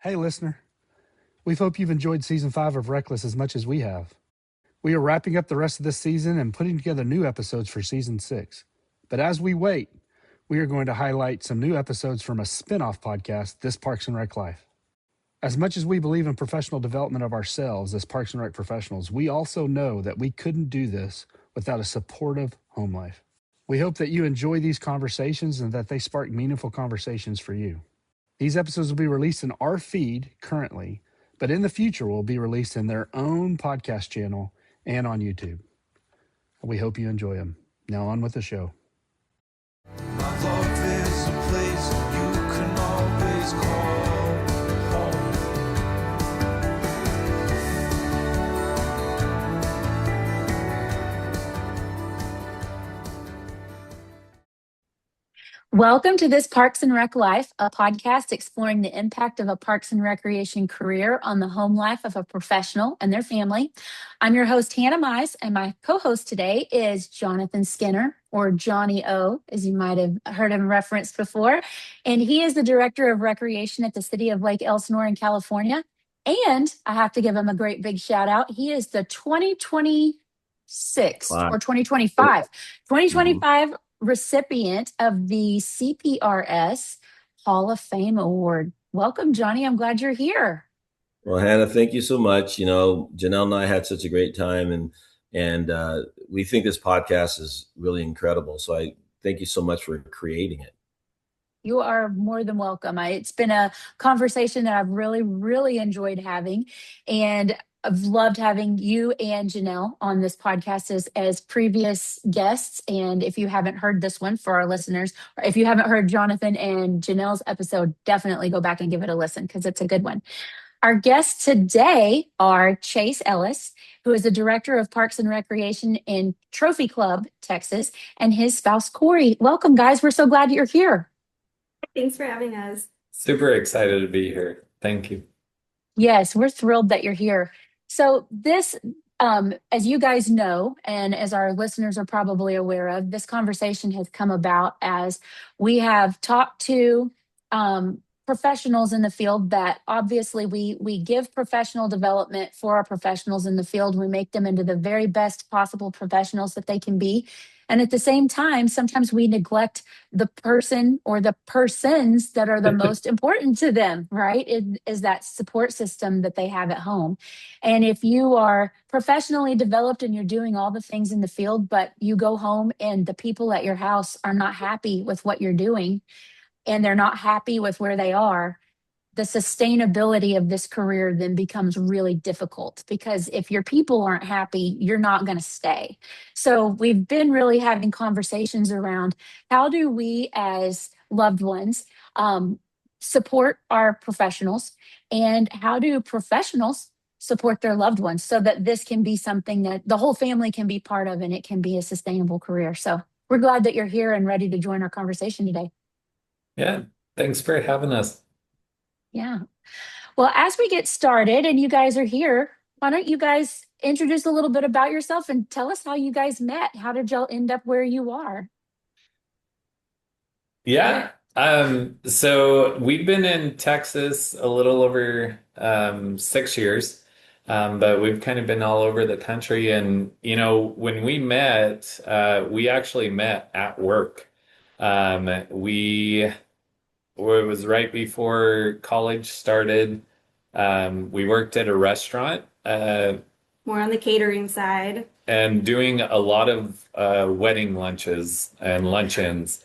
Hey, listener. We hope you've enjoyed season 5 of RecLess as much as we have. We are wrapping up the rest of this season and putting together new episodes for season 6. But as we wait, we are going to highlight some new episodes from a spin-off podcast, This Parks and Rec Life. As much as we believe in professional development of ourselves as Parks and Rec professionals, we also know that we couldn't do this without a supportive home life. We hope that you enjoy these conversations and that they spark meaningful conversations for you. These episodes will be released in our feed currently, but in the future will be released in their own podcast channel and on YouTube. We hope you enjoy them. Now on with the show. My love is a place you can always call home. Welcome to This Parks and Rec Life, a podcast exploring the impact of a parks and recreation career on the home life of a professional and their family. I'm your host, Hannah Mize, and my co-host today is Johnathan Skinner, or Johnny O, as you might have heard him referenced before. And he is the Director of Recreation at the City of Lake Elsinore in California. And I have to give him a great big shout out. He is the 2026 or 2025 recipient of the CPRS Hall of Fame Award. Welcome, Johnny. I'm glad you're here. Well, Hannah, thank you so much. You know, Janelle and I had such a great time, and we think this podcast is really incredible. So I thank you so much for creating it. You are more than welcome. It's been a conversation that I've really, really enjoyed having, and I've loved having you and Janelle on this podcast as previous guests. And if you haven't heard this one, for our listeners, or if you haven't heard Johnathan and Janelle's episode, definitely go back and give it a listen because it's a good one. Our guests today are Chase Ellis, who is the Director of Parks and Recreation in Trophy Club, Texas, and his spouse, Kori. Welcome, guys. We're so glad you're here. Thanks for having us. Super excited to be here. Thank you. Yes, we're thrilled that you're here. So this, as you guys know, and as our listeners are probably aware of, this conversation has come about as we have talked to professionals in the field that obviously we give professional development for our professionals in the field. We make them into the very best possible professionals that they can be. And at the same time, sometimes we neglect the person or the persons that are the most important to them, right? It is that support system that they have at home. And if you are professionally developed and you're doing all the things in the field, but you go home and the people at your house are not happy with what you're doing, and they're not happy with where they are, the sustainability of this career then becomes really difficult, because if your people aren't happy, you're not going to stay. So we've been really having conversations around how do we as loved ones support our professionals, and how do professionals support their loved ones so that this can be something that the whole family can be part of and it can be a sustainable career. So we're glad that you're here and ready to join our conversation today. Yeah, thanks for having us. Yeah. Well, as we get started and you guys are here, why don't you guys introduce a little bit about yourself and tell us how you guys met? How did y'all end up where you are? Yeah. So we've been in Texas a little over 6 years, but we've kind of been all over the country. And, you know, when we met, we actually met at work. It was right before college started. We worked at a restaurant, More on the catering side. and doing a lot of wedding lunches and luncheons.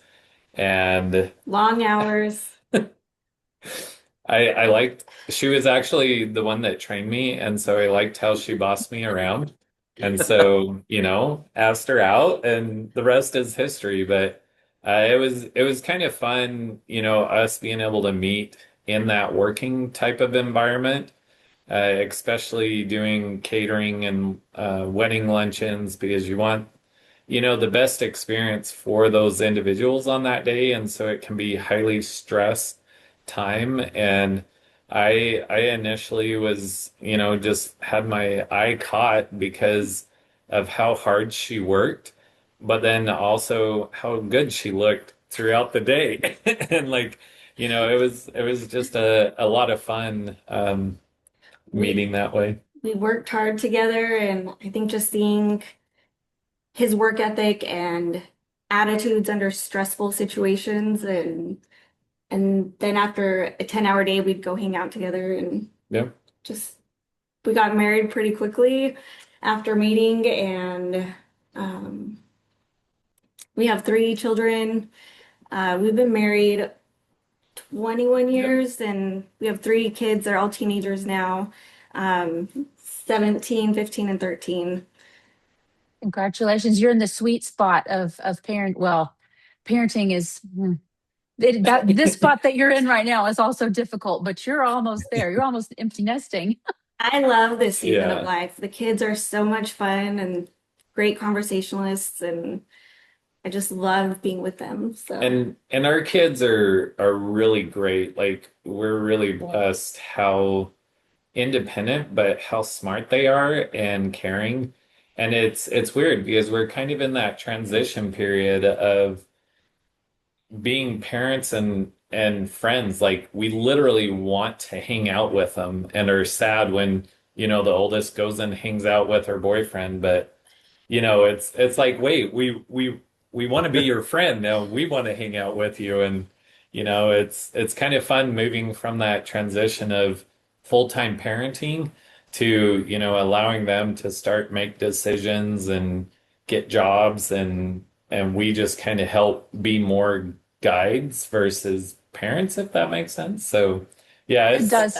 And Long hours. I liked, she was actually the one that trained me. And so I liked how she bossed me around. And so, you know, asked her out, and the rest is history. But it was kind of fun, you know, us being able to meet in that working type of environment, especially doing catering and wedding luncheons, because you want, you know, the best experience for those individuals on that day. And so it can be highly stressed time. And I initially was, you know, just had my eye caught because of how hard she worked, but then also how good she looked throughout the day. And like, it was just a lot of fun We meeting that way. we worked hard together, and I think just seeing his work ethic and attitudes under stressful situations, and then after a 10-hour day, we'd go hang out together and Yeah. just we got married pretty quickly after meeting, and um, we have 3 children. We've been married 21 Yep. years, and we have 3 kids. They're all teenagers now, 17, 15, and 13. Congratulations. You're in the sweet spot of parent. Well, parenting is that this spot that you're in right now is also difficult, but you're almost there. You're almost empty nesting. I love this season of Yeah. life. The kids are so much fun and great conversationalists, and I just love being with them. So, And our kids are really great. Like we're really blessed how independent, but how smart they are and caring. And it's weird because we're kind of in that transition period of being parents and friends. Like we literally want to hang out with them and are sad when, the oldest goes and hangs out with her boyfriend, but it's like, wait, we want to be your friend now. We want to hang out with you, and it's kind of fun moving from that transition of full-time parenting to allowing them to start make decisions and get jobs, and we just kind of help be more guides versus parents, if that makes sense. So yeah, It it's does.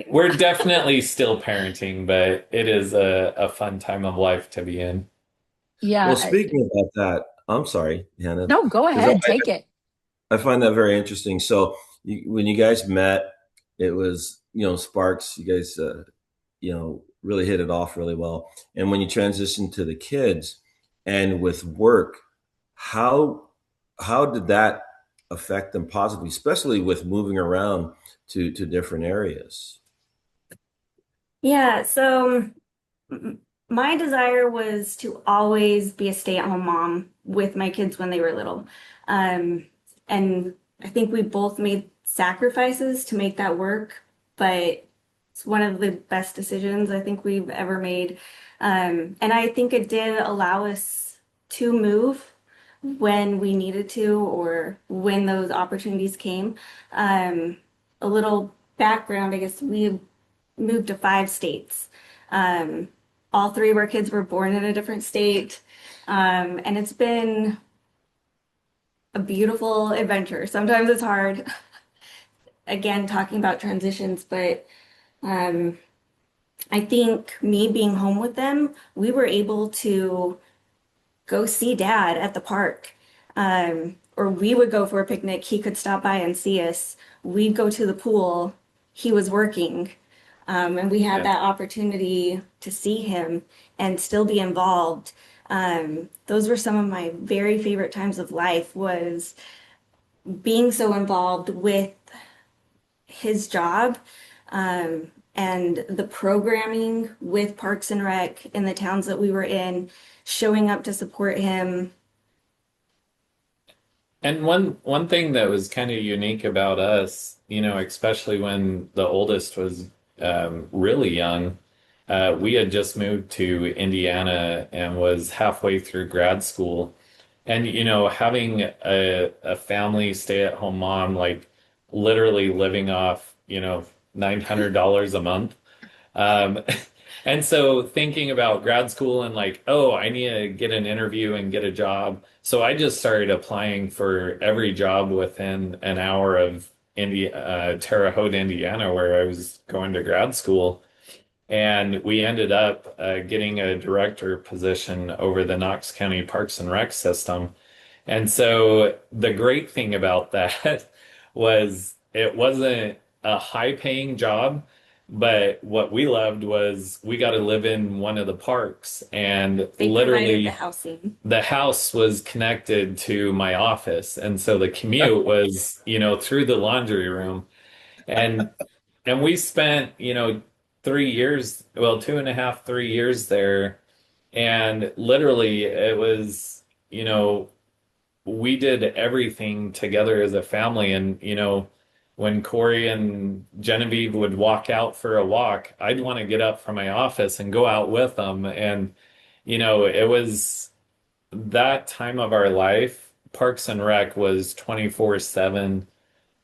we're definitely still parenting, but it is a fun time of life to be in. Well, Yeah. speaking about that, I'm sorry, Hannah, No, go because ahead. Take it. I find that very interesting. So when you guys met, it was, sparks. You guys, really hit it off really well. And when you transitioned to the kids and with work, how how did that affect them positively, especially with moving around to different areas? yeah, so my desire was to always be a stay-at-home mom with my kids when they were little. Um, and I think we both made sacrifices to make that work, but it's one of the best decisions I think we've ever made. And I think it did allow us to move when we needed to or when those opportunities came. Um, a little background, I guess we moved to 5 states. Um, all 3 of our kids were born in a different state. And it's been a beautiful adventure. Sometimes it's hard, again, talking about transitions, but um, I think me being home with them, we were able to go see dad at the park. Or we would go for a picnic. He could stop by and see us. We'd go to the pool. He was working. And we had Yeah. that opportunity to see him and still be involved. Those were some of my very favorite times of life was being so involved with his job, and the programming with Parks and Rec in the towns that we were in, showing up to support him. And one thing that was kind of unique about us, especially when the oldest was really young, we had just moved to Indiana and was halfway through grad school. And having a family stay-at-home mom, like literally living off, $900 a month. Um, and so thinking about grad school and like, oh, I need to get an interview and get a job. So I just started applying for every job within an hour of Terre Haute, Indiana, where I was going to grad school. And we ended up getting a director position over the Knox County Parks and Rec system. And so the great thing about that was it wasn't a high paying job, but what we loved was we got to live in one of the parks, and They provided the literally housing. the house was connected to my office. And so the commute was, through the laundry room. And we spent, 3 years, well, 2.5, 3 years there. And literally it was, we did everything together as a family. And, when Kori and Genevieve would walk out for a walk, I'd want to get up from my office and go out with them. And, it was that time of our life. Parks and Rec was 24/7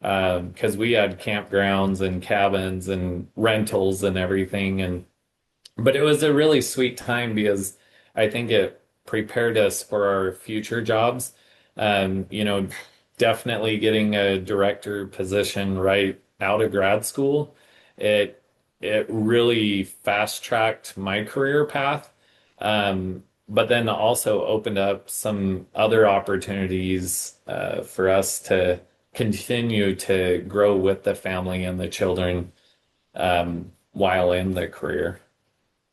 because we had campgrounds and cabins and rentals and everything. But it was a really sweet time because I think it prepared us for our future jobs. Definitely getting a director position right out of grad school, it it really fast-tracked my career path. But then also opened up some other opportunities for us to continue to grow with the family and the children while in the career.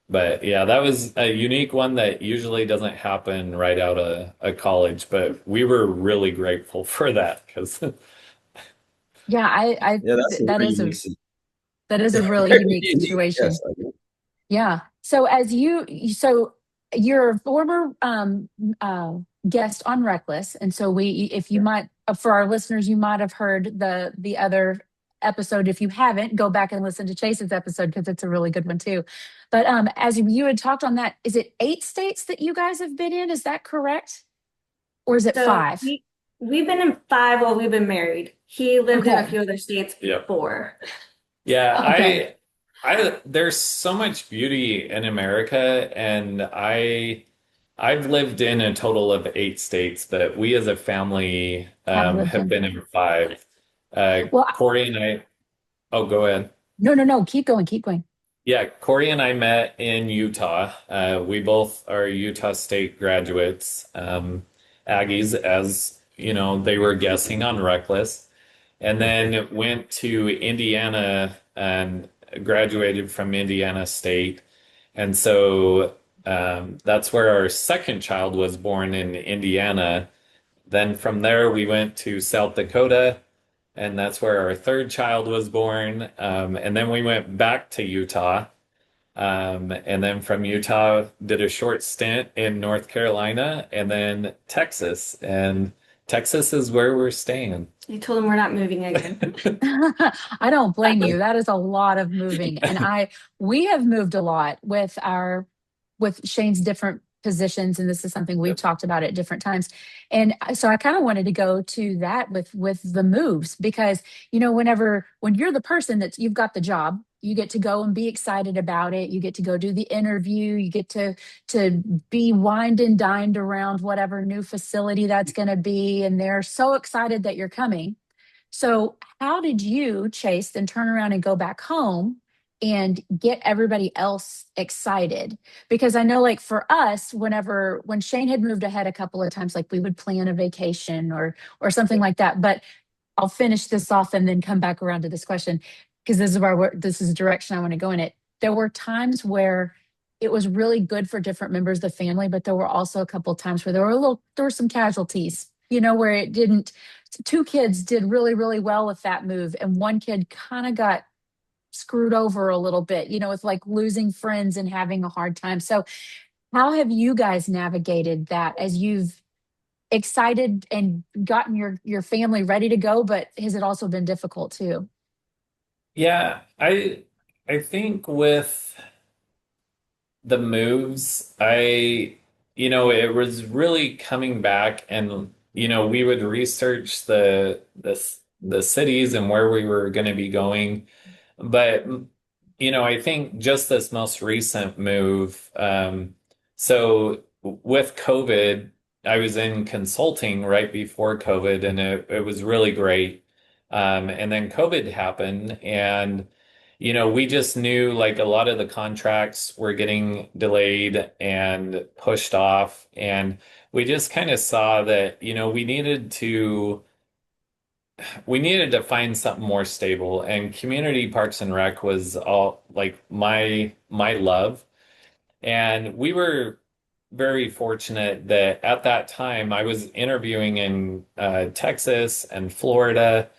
But yeah, that was a unique one that usually doesn't happen right out of a college, but we were really grateful for that because Yeah, Yeah, that's a that very is unique, that is a really very unique unique. Yes, situation. I do. Yeah. So so you're a former guest on RecLess, and so if you might, for our listeners, you might have heard the other episode. If you haven't, go back and listen to Chase's episode because it's a really good one too. But as you had talked on that, is it 8 states that you guys have been in? Is that correct, or is it So 5? we've been in 5 while we've been married. He lived in a Okay. few other states Yeah. before. Yeah, Okay. there's so much beauty in America, and I've lived in a total of 8 states, but we as a family Have lived have in. been in 5. Well, Corey and I, oh, go ahead. no, no, no. Keep going. Keep going. Yeah, Corey and I met in Utah. We both are Utah State graduates, Aggies, as they were guessing on RecLess, and then went to Indiana and graduated from Indiana State. And so that's where our second child was born in Indiana. Then from there, we went to South Dakota, and that's where our third child was born. And then we went back to Utah. And then from Utah, did a short stint in North Carolina and then Texas. And Texas is where we're staying. You told him we're not moving again. I don't blame you. That is a lot of moving. And we have moved a lot with Shane's different positions. And this is something we've Yep. talked about at different times. And so I kind of wanted to go to that with the moves because, when you're the person you've got the job, you get to go and be excited about it. You get to go do the interview. You get to be wined and dined around whatever new facility that's going to be. And they're so excited that you're coming. So, how did you, Chase, then turn around and go back home and get everybody else excited? Because I know, like for us, when Shane had moved ahead a couple of times, like we would plan a vacation or something like that. But I'll finish this off and then come back around to this question because this is the direction I want to go in it. There were times where it was really good for different members of the family, but there were also a couple of times where there were some casualties, where it didn't. Two kids did really, really well with that move, and one kid kind of got screwed over a little bit, with like losing friends and having a hard time. So, how have you guys navigated that as you've excited and gotten your family ready to go, but has it also been difficult too? Yeah, I think with the moves, it was really coming back and we would research the cities and where we were going to be going. But I think just this most recent move, so with COVID, I was in consulting right before COVID and it was really great. And then COVID happened and we just knew like a lot of the contracts were getting delayed and pushed off. And we just kind of saw that, we needed to find something more stable. And community parks and rec was all like my love. And we were very fortunate that at that time I was interviewing in Texas and Florida.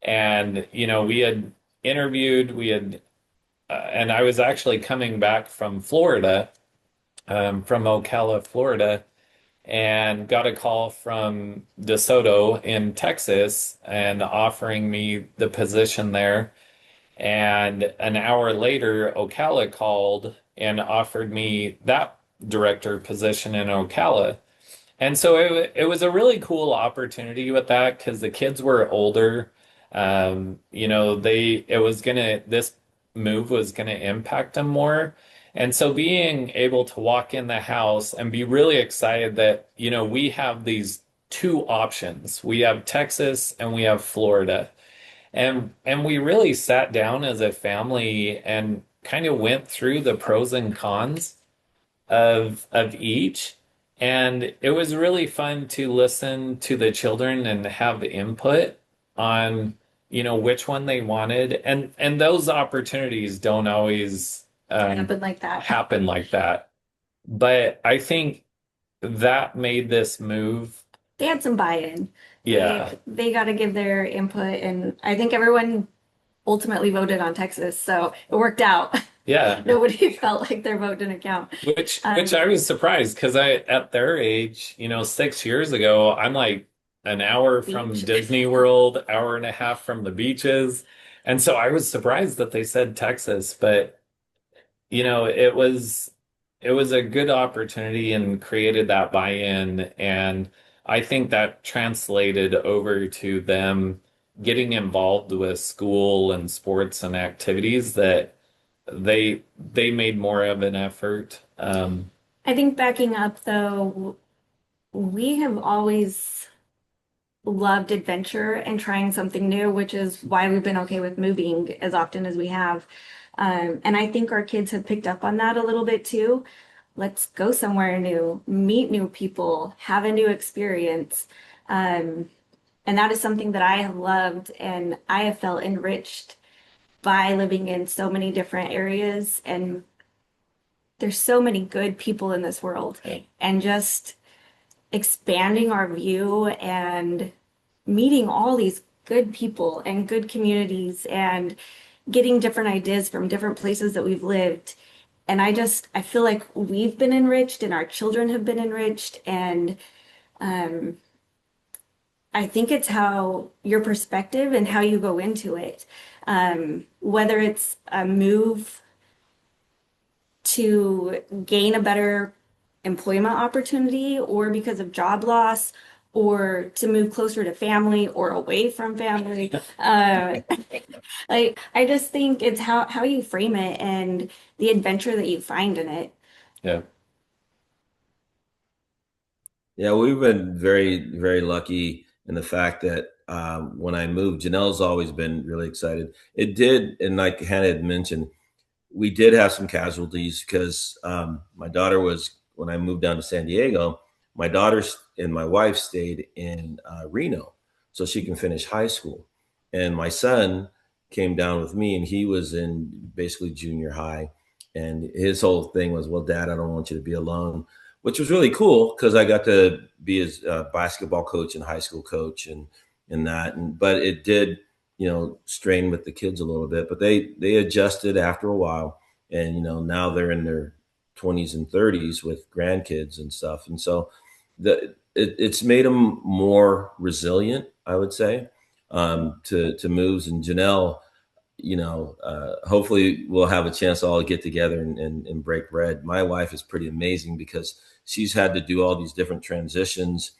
And, we had interviewed, and I was actually coming back from Florida, from Ocala, Florida. and got a call from DeSoto in Texas and offering me the position there. And an hour later, Ocala called and offered me that director position in Ocala. And so it was a really cool opportunity with that because the kids were older. This move was gonna impact them more. And so being able to walk in the house and be really excited that, we have these two options. We have Texas and we have Florida. And we really sat down as a family and kind of went through the pros and cons of each. And it was really fun to listen to the children and have input on, which one they wanted. And those opportunities don't always Happen like that. happen like that. But I think that made this move. They had some buy-in. Yeah. They got to give their input, and I think everyone ultimately voted on Texas, so it worked out. Yeah. Nobody felt like their vote didn't count. Which I was surprised because at their age, 6 years ago, I'm like an hour from Beach. Disney World, hour and a half from the beaches. And so I was surprised that they said Texas, but it was a good opportunity and created that buy-in. And I think that translated over to them getting involved with school and sports and activities that they made more of an effort. I think backing up though, we have always loved adventure and trying something new, which is why we've been okay with moving as often as we have. And I think our kids have picked up on that a little bit too. Let's go somewhere new, meet new people, have a new experience. And that is something that I have loved, and I have felt enriched by living in so many different areas. And there's so many good people in this world, and just expanding our view and meeting all these good people and good communities and getting different ideas from different places that we've lived. And I feel like we've been enriched and our children have been enriched. And I think it's how your perspective and how you go into it. Whether it's a move to gain a better employment opportunity, or because of job loss, or to move closer to family or away from family. I just think it's how you frame it and the adventure that you find in it. Yeah. Yeah, we've been very, very lucky in the fact that when I moved, Janelle's always been really excited. It did, and like Hannah had mentioned, we did have some casualties because my daughter was, when I moved down to San Diego, my daughter and my wife stayed in Reno so she can finish high school. And my son came down with me, and he was in basically junior high. And his whole thing was, well, Dad, I don't want you to be alone, which was really cool because I got to be his basketball coach and high school coach and that. But it did, strain with the kids a little bit. But they adjusted after a while, and now they're in their 20s and 30s with grandkids and stuff. And so it's made them more resilient, I would say, to moves. And Janelle, hopefully we'll have a chance to all get together and break bread. My wife is pretty amazing because she's had to do all these different transitions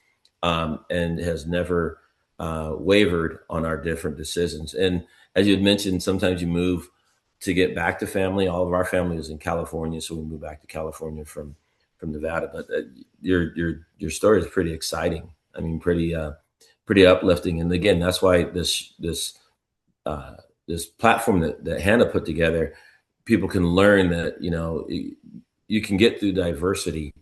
and has never wavered on our different decisions. And as you had mentioned, sometimes you move to get back to family. All of our family is in California, so we moved back to California from Nevada. But your story is pretty exciting. I mean, pretty uplifting. And again, that's why this platform that Hannah put together, people can learn that you can get through diversity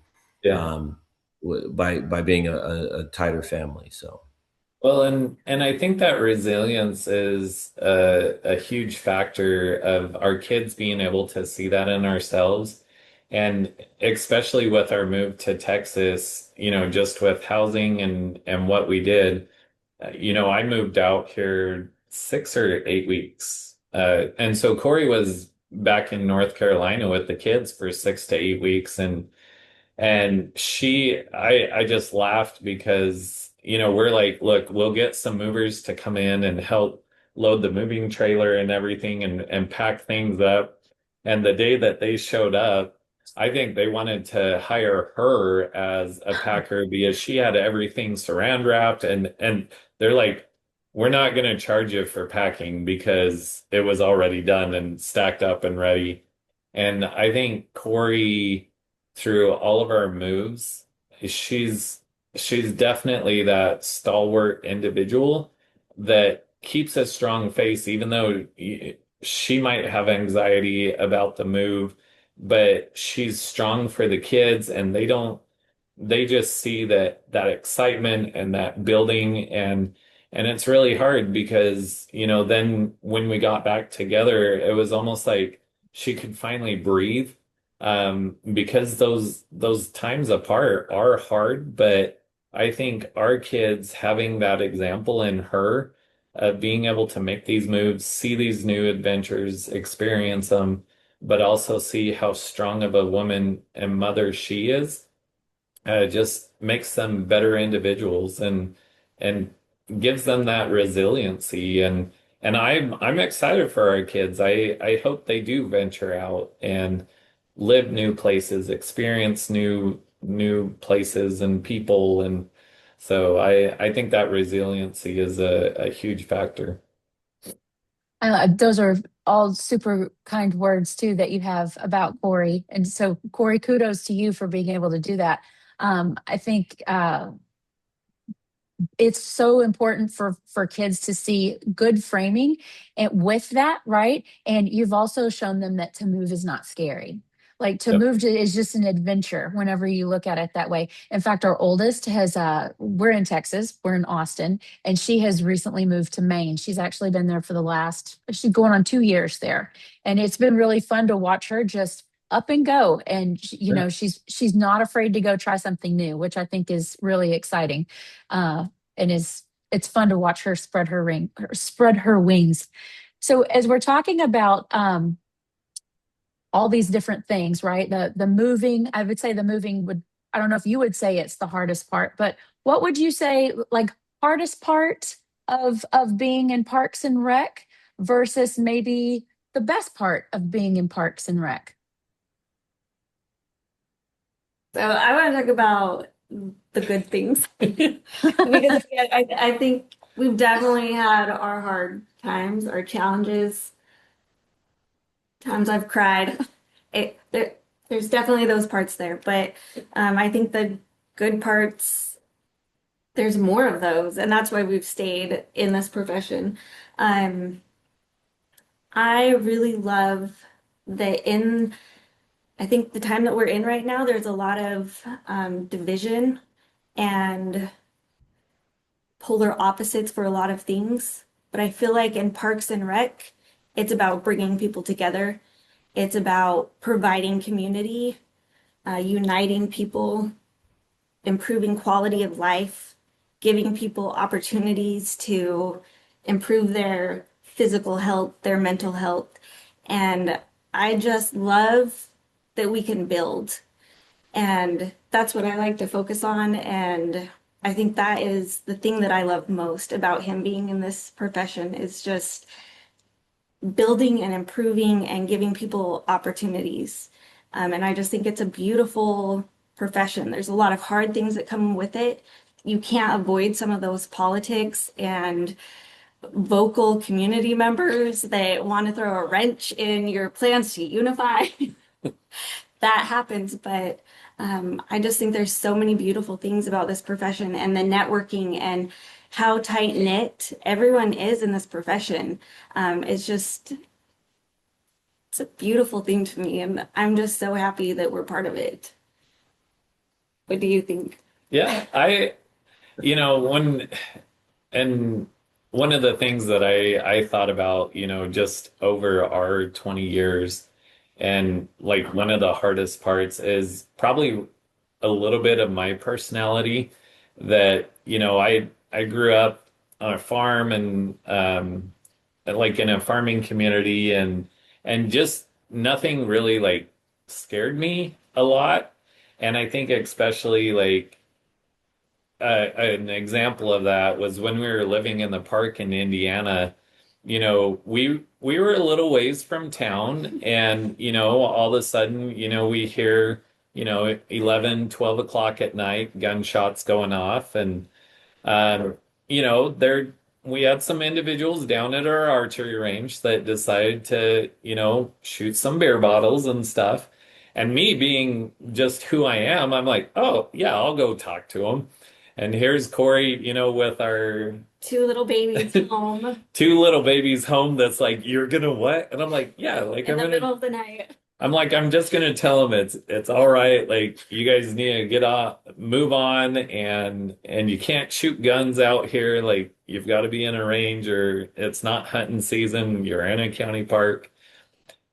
by being a tighter family. So. Well, and I think that resilience is a huge factor of our kids being able to see that in ourselves. And especially with our move to Texas, just with housing and what we did, I moved out here 6 or 8 weeks. And so Kori was back in North Carolina with the kids for 6 to 8 weeks. And And I just laughed because, we're like, look, we'll get some movers to come in and help load the moving trailer and everything and pack things up. And the day that they showed up, I think they wanted to hire her as a packer because she had everything saran wrapped and they're like, we're not going to charge you for packing because it was already done and stacked up and ready. And I think Kori, through all of our moves, she's she's definitely that stalwart individual that keeps a strong face, even though she might have anxiety about the move, but she's strong for the kids, and they just see that excitement and that building, and it's really hard because, then when we got back together, it was almost like she could finally breathe, because those times apart are hard, but I think our kids having that example in her of being able to make these moves, see these new adventures, experience them, but also see how strong of a woman and mother she is, just makes them better individuals and gives them that resiliency, and I'm excited for our kids. I hope they do venture out and live new places, experience new places and people, and so I think that resiliency is a huge factor. Those are all super kind words too that you have about Kori. And so, Kori, kudos to you for being able to do that. I think it's so important for kids to see good framing and with that, right? And you've also shown them that to move is not scary. Like to Yep. move is just an adventure whenever you look at it that way. In fact, our oldest has we're in Texas, we're in Austin, and she has recently moved to Maine. She's actually been there for she's going on 2 years there. And it's been really fun to watch her just up and go. And she's not afraid to go try something new, which I think is really exciting. And it's fun to watch her spread her wings. So as we're talking about all these different things, right? The moving, I would say the moving would, I don't know if you would say it's the hardest part, but what would you say like hardest part of being in Parks and Rec versus maybe the best part of being in Parks and Rec? So I want to talk about the good things because I think we've definitely had our hard times, our challenges, times I've cried. There's definitely those parts there, but I think the good parts, there's more of those, and that's why we've stayed in this profession. Um, I really love that in I think the time that we're in right now, there's a lot of division and polar opposites for a lot of things. But I feel like in Parks and Rec, it's about bringing people together. It's about providing community, uniting people, improving quality of life, giving people opportunities to improve their physical health, their mental health. And I just love that we can build. And that's what I like to focus on. And I think that is the thing that I love most about him being in this profession is just building and improving and giving people opportunities. And I just think it's a beautiful profession. There's a lot of hard things that come with it. You can't avoid some of those politics and vocal community members that want to throw a wrench in your plans to unify. That happens, but I just think there's so many beautiful things about this profession and the networking and how tight knit everyone is in this profession. It's a beautiful thing to me, and I'm just so happy that we're part of it. What do you think? Yeah, when and one of the things that I thought about, just over our 20 years, and like one of the hardest parts is probably a little bit of my personality that, I grew up on a farm and like in a farming community, and just nothing really like scared me a lot. And I think especially like an example of that was when we were living in the park in Indiana. We were a little ways from town, and all of a sudden, we hear 11, 12 o'clock at night gunshots going off, and um, there we had some individuals down at our archery range that decided to, shoot some beer bottles and stuff. And me being just who I am, I'm like, oh yeah, I'll go talk to them. And here's Kori, with our Two little babies home two little babies home. That's like, you're gonna what? And I'm like, yeah, like in the middle of the night. I'm like, I'm just gonna tell them it's all right. Like, you guys need to get off, move on, and you can't shoot guns out here. Like, you've got to be in a range, or it's not hunting season. You're in a county park,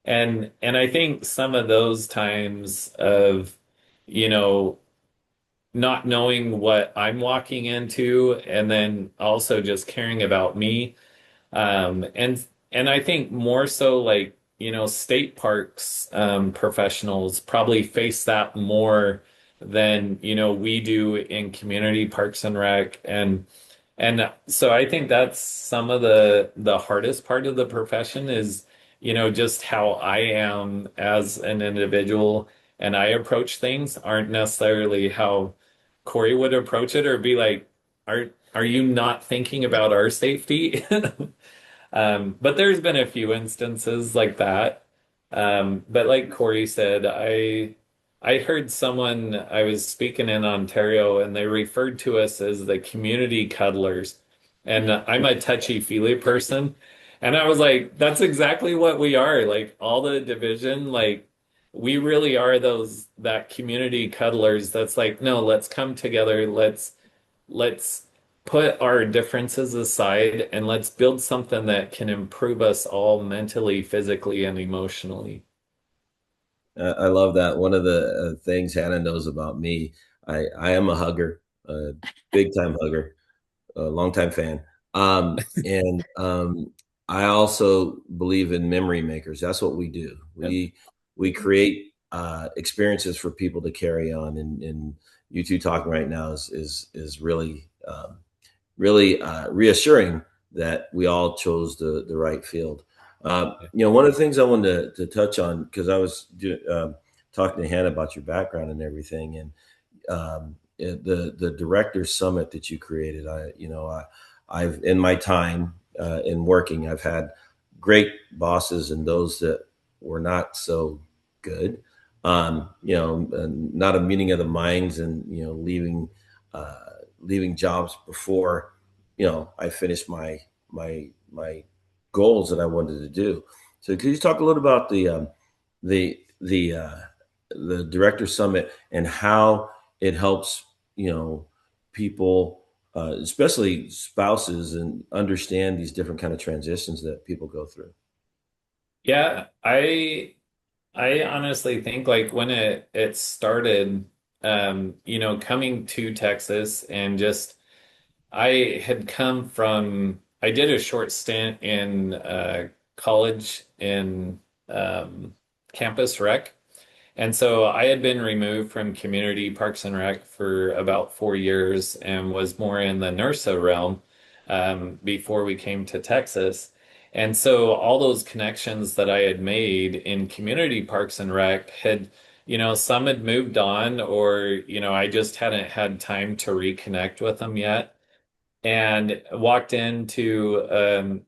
and I think some of those times of, you know, not knowing what I'm walking into, and then also just caring about me. And I think more so like, state parks professionals probably face that more than, we do in community parks and rec. And so I think that's some of the hardest part of the profession is, just how I am as an individual and I approach things aren't necessarily how Kori would approach it, or be like, are you not thinking about our safety? But there's been a few instances like that. But like Kori said, I heard someone, I was speaking in Ontario, and they referred to us as the community cuddlers. And I'm a touchy-feely person. And I was like, that's exactly what we are. Like, all the division, like, we really are that community cuddlers that's like, no, let's come together. Let's put our differences aside, and let's build something that can improve us all mentally, physically, and emotionally. I love that. One of the things Hannah knows about me, I am a hugger, a big time hugger, a long time fan. And I also believe in memory makers. That's what we do. Yep. We create experiences for people to carry on. And you two talking right now is really really reassuring that we all chose the right field. One of the things I wanted to touch on, because I was talking to Hannah about your background and everything, and the director's summit that you created. I've in my time in working, I've had great bosses and those that were not so good. Not a meeting of the minds, and leaving jobs before I finished my goals that I wanted to do. So could you talk a little about the the director summit and how it helps people, especially spouses, and understand these different kind of transitions that people go through? Yeah, I honestly think like when it started, coming to Texas, and just I did a short stint in college in campus rec. And so I had been removed from community parks and rec for about 4 years and was more in the NERSA realm before we came to Texas. And so all those connections that I had made in community parks and rec had, some had moved on, or, I just hadn't had time to reconnect with them yet. And walked into,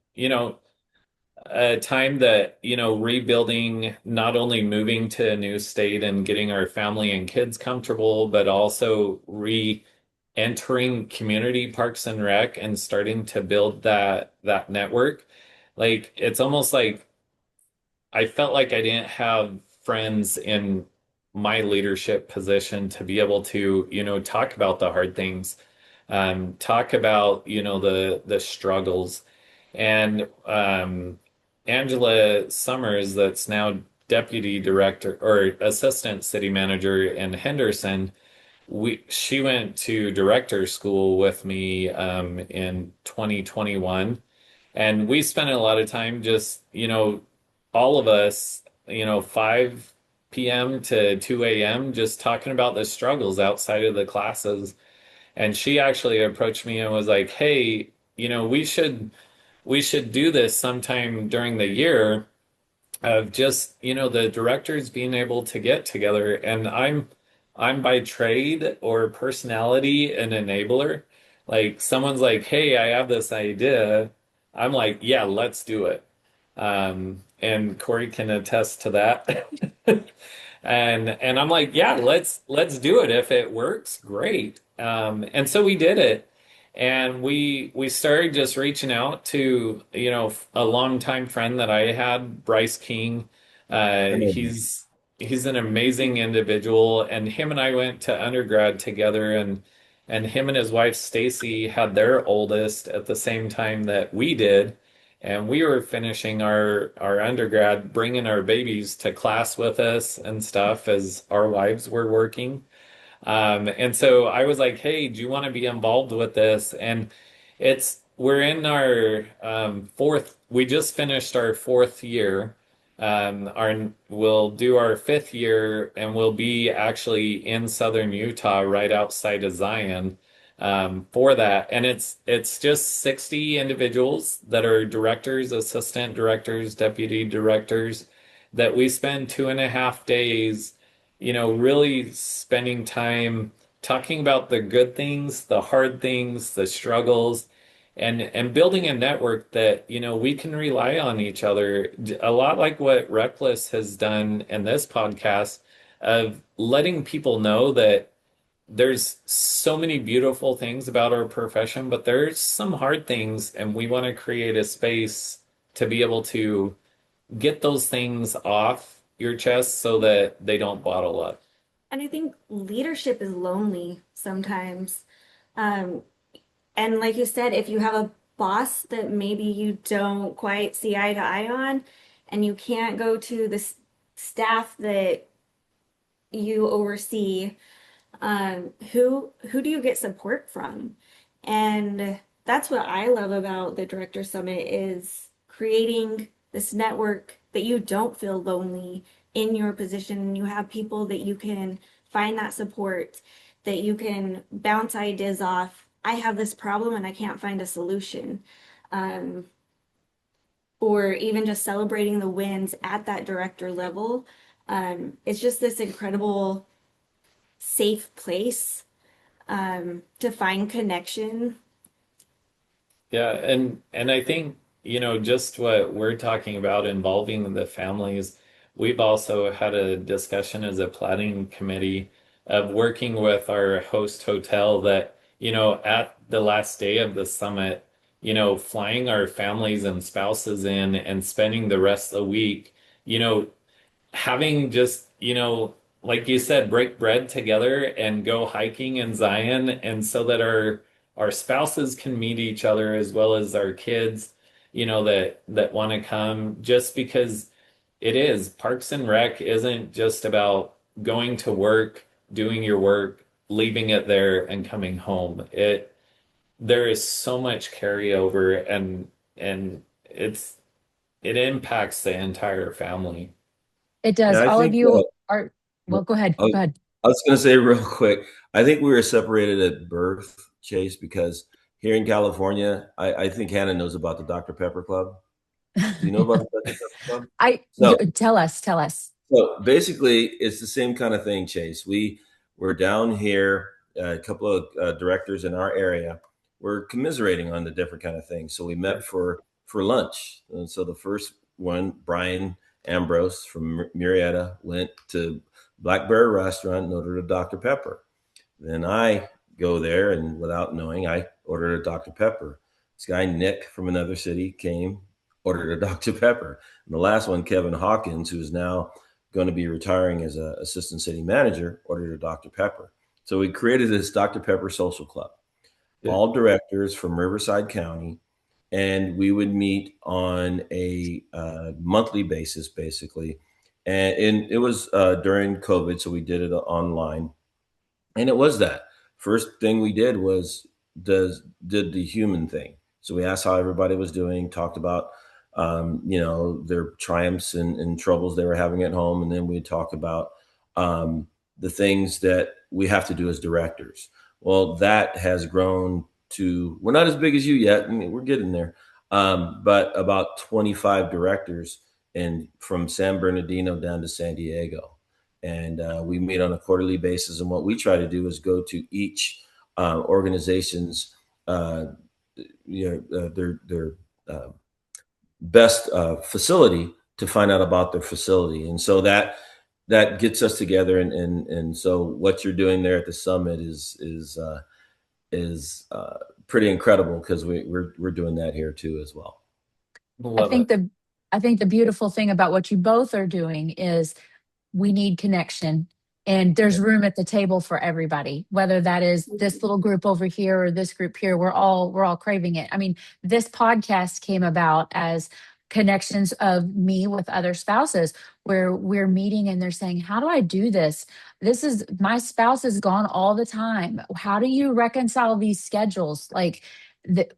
a time that, rebuilding, not only moving to a new state and getting our family and kids comfortable, but also re-entering community parks and rec and starting to build that network. Like, it's almost like I felt like I didn't have friends in my leadership position to be able to, talk about the hard things, talk about, the struggles. And Angela Summers, that's now deputy director or assistant city manager in Henderson, she went to director school with me in 2021, and we spent a lot of time just, all of us, p.m. to 2 a.m. just talking about the struggles outside of the classes. And she actually approached me and was like, "Hey, we should do this sometime during the year of just, the directors being able to get together." And I'm by trade or personality an enabler. Like someone's like, "Hey, I have this idea." I'm like, "Yeah, let's do it." And Kori can attest to that. And I'm like, "Yeah, let's do it. If it works, great." And so we did it. And we started just reaching out to, a longtime friend that I had, Bryce King. I know. He's an amazing individual, and him and I went to undergrad together, and him and his wife Stacy had their oldest at the same time that we did. And we were finishing our undergrad, bringing our babies to class with us and stuff as our wives were working. And so I was like, "Hey, do you want to be involved with this?" And we're in our we just finished our fourth year. We'll do our fifth year, and we'll be actually in southern Utah, right outside of Zion, for that. And it's just 60 individuals that are directors, assistant directors, deputy directors, that we spend 2.5 days, really spending time talking about the good things, the hard things, the struggles, and building a network that, we can rely on each other. A lot like what RecLess has done in this podcast, of letting people know that there's so many beautiful things about our profession, but there's some hard things, and we want to create a space to be able to get those things off your chest so that they don't bottle up. And I think leadership is lonely sometimes. Um, and like you said, if you have a boss that maybe you don't quite see eye to eye on, and you can't go to the staff that you oversee, who do you get support from? And that's what I love about the Director Summit, is creating this network that you don't feel lonely in your position. You have people that you can find that support, that you can bounce ideas off. I have this problem and I can't find a solution. Um, or even just celebrating the wins at that director level. It's just this incredible safe place to find connection. Yeah, and I think, just what we're talking about involving the families, we've also had a discussion as a planning committee of working with our host hotel that, at the last day of the summit, flying our families and spouses in and spending the rest of the week, having just, like you said, break bread together and go hiking in Zion, and so that our spouses can meet each other as well as our kids, that want to come, just because it is Parks and Rec isn't just about going to work, doing your work, leaving it there and coming home. There is so much carryover, and it impacts the entire family. It does. Yeah, I All of think you are, well, go ahead. I was, Go ahead. I was going to say real quick. I think we were separated at birth, Chase, because here in California, I think Hannah knows about the Dr. Pepper Club. Do you know about the Dr. Pepper Club? So, Tell us. so basically, it's the same kind of thing, Chase. We were down here, a couple of directors in our area. We're commiserating on the different kind of things. So we met for lunch. And so the first one, Brian Ambrose from Murrieta, went to Black Bear Restaurant and ordered a Dr. Pepper. Then I go there, and without knowing, I ordered a Dr. Pepper. This guy, Nick, from another city, came, ordered a Dr. Pepper. And the last one, Kevin Hawkins, who's now going to be retiring as an assistant city manager, ordered a Dr. Pepper. So we created this Dr. Pepper Social Club, all directors from Riverside County, and we would meet on a monthly basis, basically. And it was during COVID, so we did it online. And it was that first thing we did was did the human thing. So we asked how everybody was doing, talked about their triumphs and troubles they were having at home. And then we talk about the things that we have to do as directors. Well, that has grown to, we're not as big as you yet. I mean, we're getting there. But about 25 directors, and from San Bernardino down to San Diego. And we meet on a quarterly basis. And what we try to do is go to each organization's their best facility to find out about their facility. And so that gets us together. And so what you're doing there at the summit is pretty incredible, because we're doing that here too as well. I Love think it. the beautiful thing about what you both are doing is we need connection, and there's room at the table for everybody, whether that is this little group over here or this group here. We're all craving it. I mean, this podcast came about as connections of me with other spouses, where we're meeting and they're saying, how do I do this? This is, my spouse is gone all the time. How do you reconcile these schedules? Like,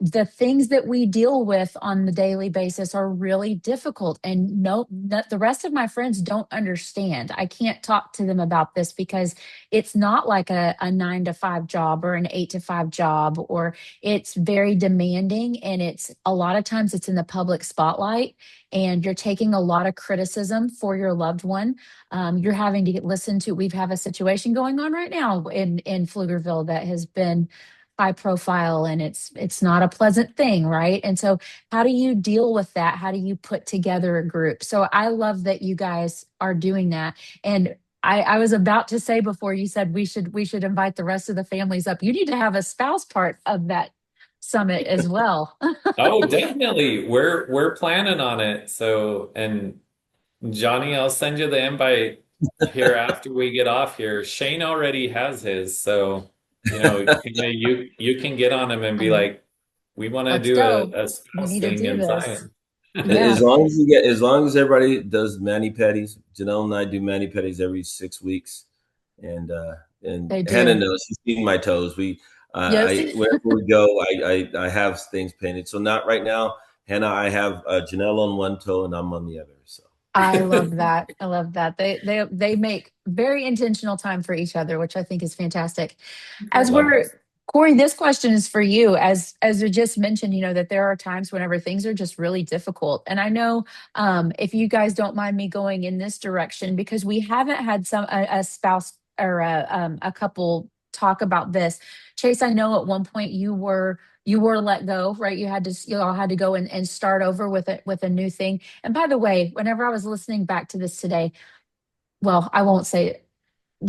the things that we deal with on the daily basis are really difficult, and no, the rest of my friends don't understand. I can't talk to them about this because it's not like a 9 to 5 job or an 8 to 5 job, or it's very demanding, and it's a lot of times it's in the public spotlight, and you're taking a lot of criticism for your loved one. You're having to listen to, we've have a situation going on right now in Pflugerville that has been high profile, and it's not a pleasant thing, right? And so how do you deal with that? How do you put together a group? So I love that you guys are doing that. And I was about to say, before you said we should invite the rest of the families up, you need to have a spouse part of that summit as well. Oh, definitely. We're planning on it. So, and Johnny, I'll send you the invite here after we get off here. Shane already has his, so you can get on him and be Um, like, we want to let's do go. a We spouse need to thing do in this. Zion. Yeah, As long as everybody does mani pedis. Janelle and I do mani pedis every 6 weeks, and they Hannah do. knows. She's seen my toes. Yes. I wherever we go, I have things painted. So not right now, Hannah. I have Janelle on one toe and I'm on the other. So I love that. I love that. They make very intentional time for each other, which I think is fantastic. As Love we're it. Corey, this question is for you. As we just mentioned, that there are times whenever things are just really difficult. And I know, if you guys don't mind me going in this direction, because we haven't had a spouse or a couple talk about this. Chase, I know at one point you were let go, right? You all had to go and start over with a new thing. And by the way, whenever I was listening back to this today, well, I won't say it.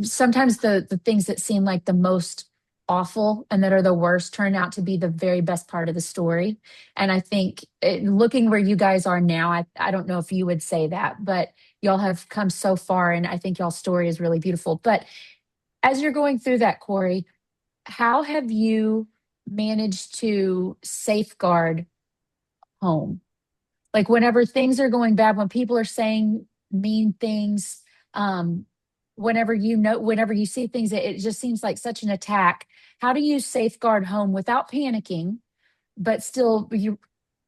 Sometimes the things that seem like the most awful and that are the worst turn out to be the very best part of the story. And I think, looking where you guys are now, I don't know if you would say that, but y'all have come so far, and I think y'all's story is really beautiful. But as you're going through that, Corey, how have you managed to safeguard home? Like, whenever things are going bad, when people are saying mean things, um whenever you see things that it just seems like such an attack, how do you safeguard home without panicking, but still you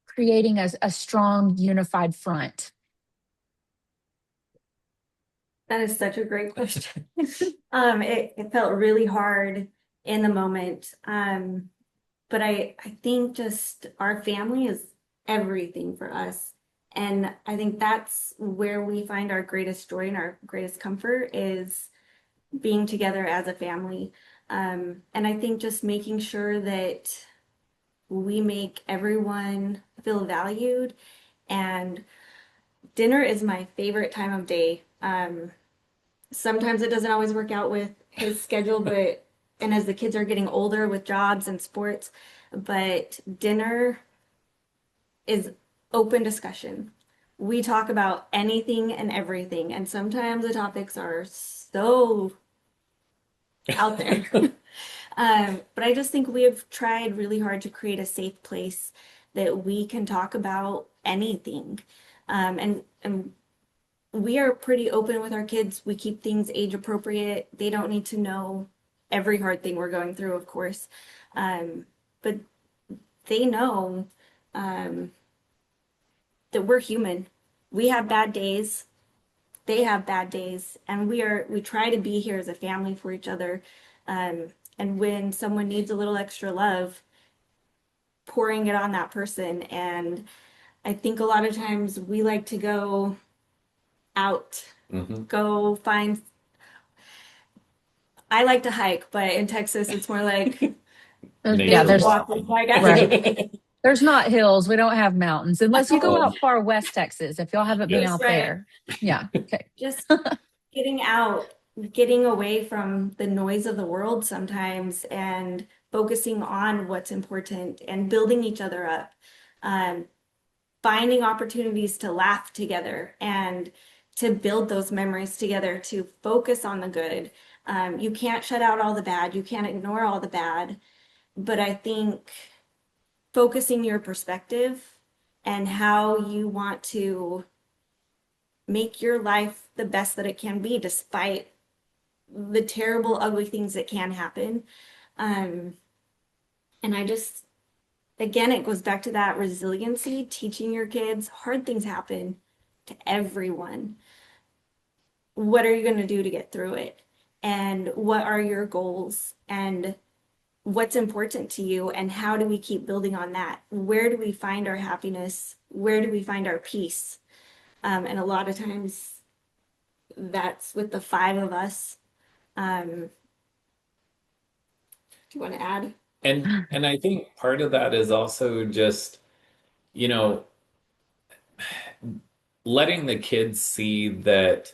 creating a strong unified front? That is such a great question. It felt really hard in the moment. But I think just our family is everything for us. And I think that's where we find our greatest joy and our greatest comfort is being together as a family. And I think just making sure that we make everyone feel valued. And dinner is my favorite time of day. Sometimes it doesn't always work out with his schedule, but and as the kids are getting older with jobs and sports, but dinner is open discussion. We talk about anything and everything, and sometimes the topics are so out there. But I just think we have tried really hard to create a safe place that we can talk about anything. And we are pretty open with our kids. We keep things age appropriate. They don't need to know every hard thing we're going through, of course. But they know um, that we're human. We have bad days, they have bad days, and we try to be here as a family for each other. And when someone needs a little extra love, pouring it on that person. And I think a lot of times we like to go out, Hmm. go find. I like to hike, but in Texas, it's more like Yeah, Nature there's walking. walking. Like I, right. There's not hills. We don't have mountains unless you go Oh, out far west Texas. If y'all haven't been yes. out right, there. Yeah. Okay. just getting out, getting away from the noise of the world sometimes, and focusing on what's important and building each other up. Um, Finding opportunities to laugh together and to build those memories together, to focus on the good. You can't shut out all the bad, you can't ignore all the bad, but I think focusing your perspective and how you want to make your life the best that it can be, despite the terrible, ugly things that can happen. Um, and I just, again, it goes back to that resiliency, teaching your kids hard things happen to everyone. What are you going to do to get through it? And what are your goals? And what's important to you? And how do we keep building on that? Where do we find our happiness? Where do we find our peace? And a lot of times that's with the five of us. Do you want to add? And I think part of that is also just, you know, letting the kids see that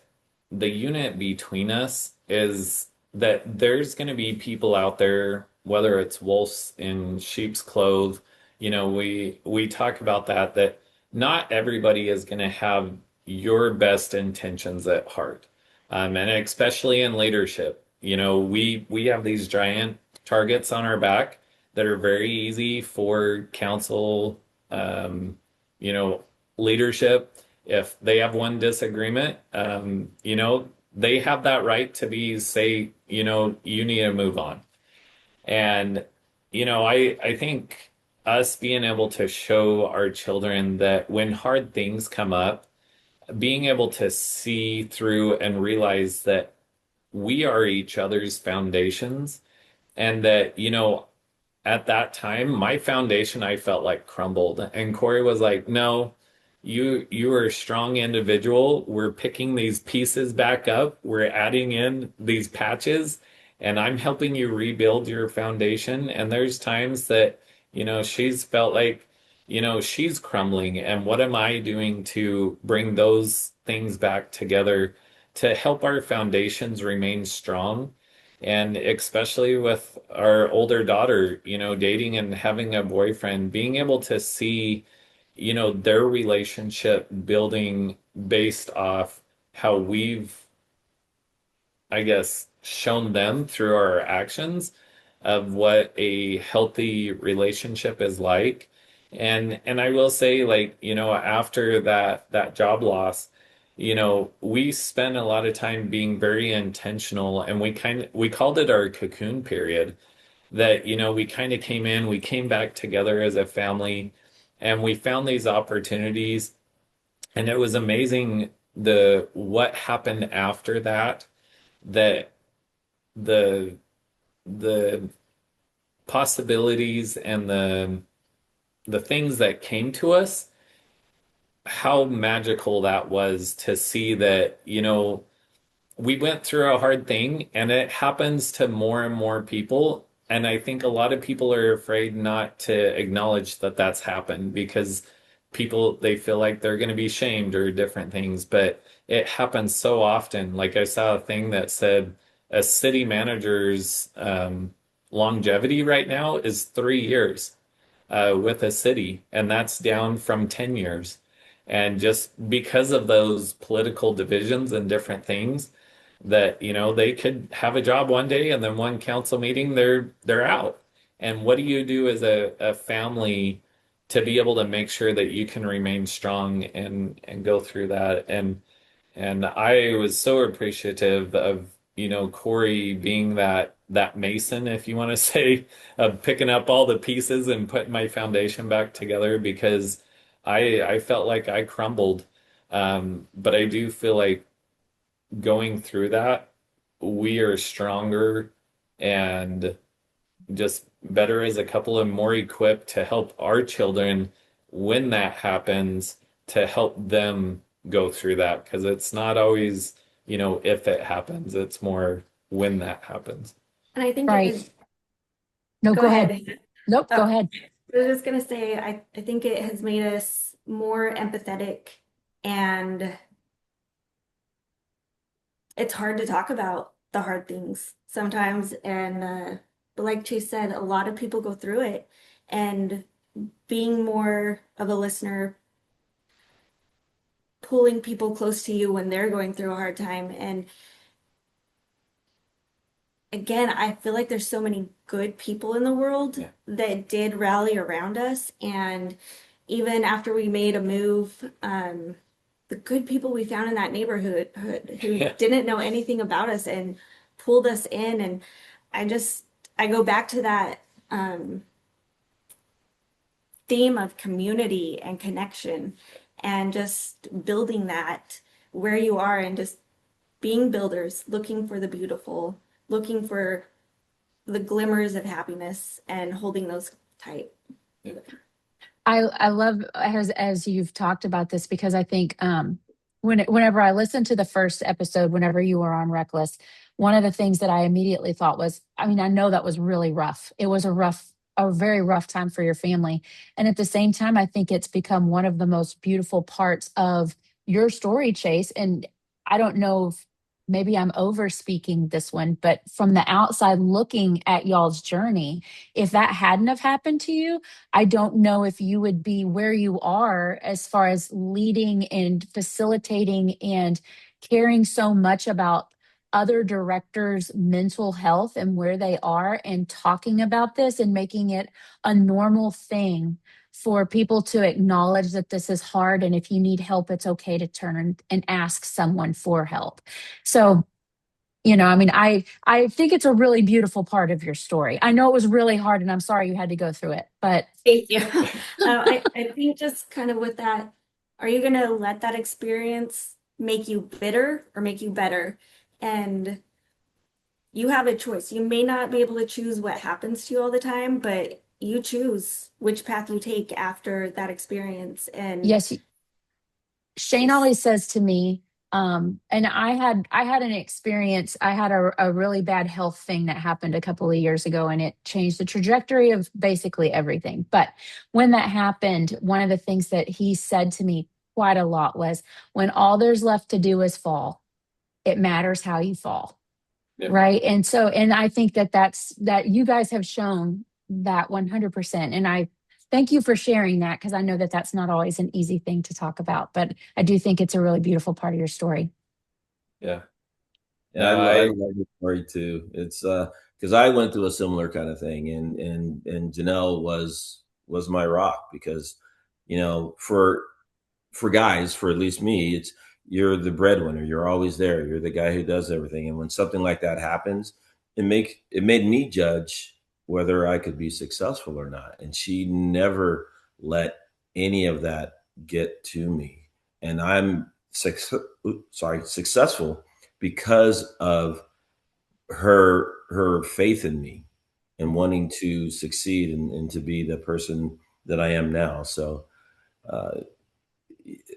the unit between us is that there's going to be people out there, whether it's wolves in sheep's clothes. We talk about that not everybody is going to have your best intentions at heart. And especially in leadership, we have these giant targets on our back that are very easy for council, um, you know, leadership. If they have one disagreement, they have that right to say, you need to move on. And, I think us being able to show our children that when hard things come up, being able to see through and realize that we are each other's foundations, and that, at that time, my foundation I felt like crumbled. And Kori was like, no, you are a strong individual. We're picking these pieces back up. We're adding in these patches, and I'm helping you rebuild your foundation. And there's times that, she's felt like, she's crumbling. And what am I doing to bring those things back together to help our foundations remain strong? And especially with our older daughter, dating and having a boyfriend, being able to see, their relationship building based off how we've, I guess, shown them through our actions of what a healthy relationship is like. And I will say, like, after that job loss, we spent a lot of time being very intentional, and we called it our cocoon period. That, we kind of we came back together as a family, and we found these opportunities. And it was amazing what happened after that, that the the possibilities and the things that came to us, how magical that was to see that, we went through a hard thing, and it happens to more and more people. And I think a lot of people are afraid not to acknowledge that that's happened, because they feel like they're going to be shamed or different things. But it happens so often. Like, I saw a thing that said a city manager's longevity right now is 3 years with a city, and that's down from 10 years. And just because of those political divisions and different things, that, they could have a job one day, and then one council meeting they're out. And what do you do as a family to be able to make sure that you can remain strong and go through that? And I was so appreciative of, Kori being that mason, if you want to say, of picking up all the pieces and putting my foundation back together, because I felt like I crumbled. But I do feel like going through that, we are stronger and just better as a couple and more equipped to help our children when that happens, to help them go through that. Because it's not always, if it happens, it's more when that happens. And I think it Right. has, No, go go ahead. ahead. Nope, go Oh, ahead. I was just gonna say, I think it has made us more empathetic, and it's hard to talk about the hard things sometimes. And but like Chase said, a lot of people go through it, and being more of a listener, pulling people close to you when they're going through a hard time. And again, I feel like there's so many good people in the world Yeah. that did rally around us. And even after we made a move, the good people we found in that neighborhood who Yeah. didn't know anything about us and pulled us in. And I just, I go back to that theme of community and connection, and just building that where you are, and just being builders, looking for the beautiful, looking for the glimmers of happiness and holding those tight. I love as you've talked about this, because I think whenever I listened to the first episode, whenever you were on RecLess, one of the things that I immediately thought was, I mean, I know that was really rough. It was a very rough time for your family. And at the same time, I think it's become one of the most beautiful parts of your story, Chase. And I don't know if maybe I'm over speaking this one, but from the outside looking at y'all's journey, if that hadn't have happened to you, I don't know if you would be where you are as far as leading and facilitating and caring so much about other directors' mental health and where they are, and talking about this and making it a normal thing for people to acknowledge that this is hard. And if you need help, it's okay to turn and ask someone for help. So, I mean, I think it's a really beautiful part of your story. I know it was really hard, and I'm sorry you had to go through it, but Thank you. I think just kind of with that, are you going to let that experience make you bitter or make you better? And you have a choice. You may not be able to choose what happens to you all the time, but you choose which path you take after that experience. And yes, Shane just, always says to me, and I had an experience. I had a really bad health thing that happened a couple of years ago, and it changed the trajectory of basically everything. But when that happened, one of the things that he said to me quite a lot was, when all there's left to do is fall, it matters how you fall. Yeah. Right. And so, and I think that you guys have shown that 100%. And I thank you for sharing that, because I know that that's not always an easy thing to talk about, but I do think it's a really beautiful part of your story. Yeah. Yeah, No, I I love the story too. It's because I went through a similar kind of thing, and Janelle was my rock because, for guys, for at least me, it's you're the breadwinner. You're always there. You're the guy who does everything. And when something like that happens, it made me judge whether I could be successful or not. And she never let any of that get to me. And I'm successful because of her faith in me and wanting to succeed and to be the person that I am now. So uh,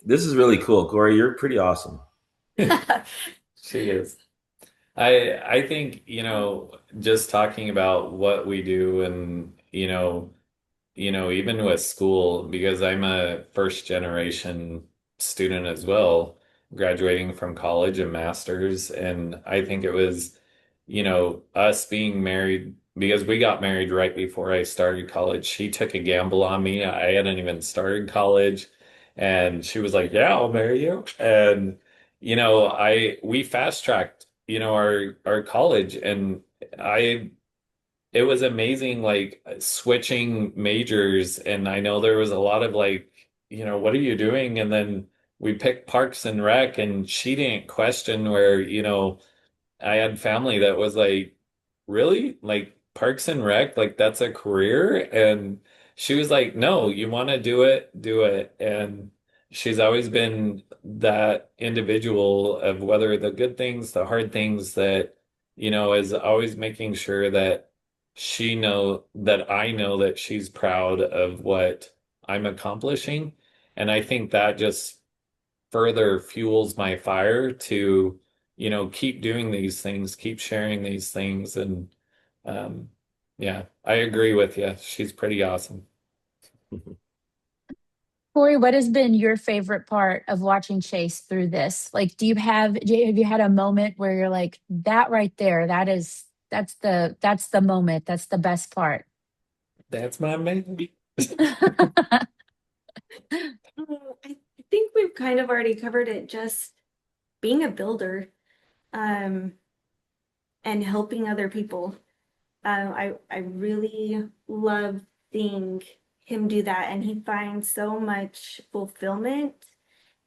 this is really cool. Kori, you're pretty awesome. she is. I think, just talking about what we do, and, even with school, because I'm a first generation student as well, graduating from college and master's. And I think it was, us being married, because we got married right before I started college. She took a gamble on me. I hadn't even started college. And she was like, "Yeah, I'll marry you." And, we fast tracked, our college. And I it was amazing, like switching majors. And I know there was a lot of like, what are you doing? And then we picked Parks and Rec, and she didn't question where, I had family that was like, really? Like Parks and Rec, like that's a career? And she was like, no, you want to do it, do it. And she's always been that individual of whether the good things, the hard things that, is always making sure that I know that she's proud of what I'm accomplishing. And I think that just further fuels my fire to, keep doing these things, keep sharing these things. And um, yeah, I agree with you. She's pretty awesome. Corey, what has been your favorite part of watching Chase through this? Like, have you had a moment where you're like, that right there, that's the moment, that's the best part. That's my baby. I think we've kind of already covered it, just being a builder, um, and helping other people. I really love seeing him do that, and he finds so much fulfillment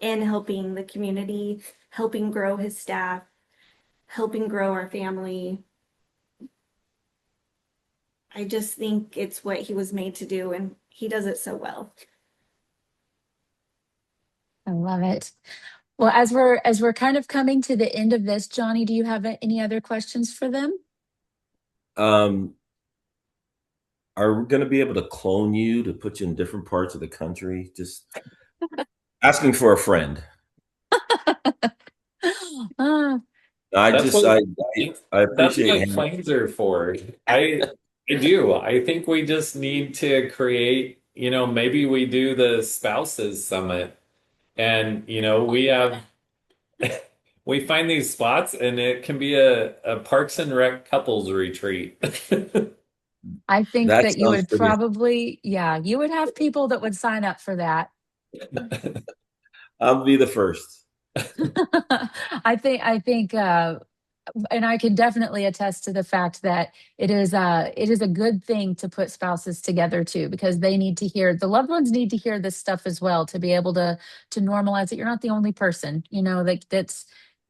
in helping the community, helping grow his staff, helping grow our family. I just think it's what he was made to do, and he does it so well. I love it. Well, as we're kind of coming to the end of this, Johnny, do you have any other questions for them? Um, are we going to be able to clone you to put you in different parts of the country? Just asking for a friend. Ah, I That's just, what I that's appreciate what Hannah. planes are for. I do. I think we just need to create, maybe we do the spouses summit and, we find these spots and it can be a Parks and Rec couples retreat. I think That that you sounds would pretty. probably, yeah, you would have people that would sign up for that. I'll be the first. I think and I can definitely attest to the fact that it is a good thing to put spouses together too, because they need to hear, the loved ones need to hear this stuff as well, to be able to normalize it. You're not the only person, like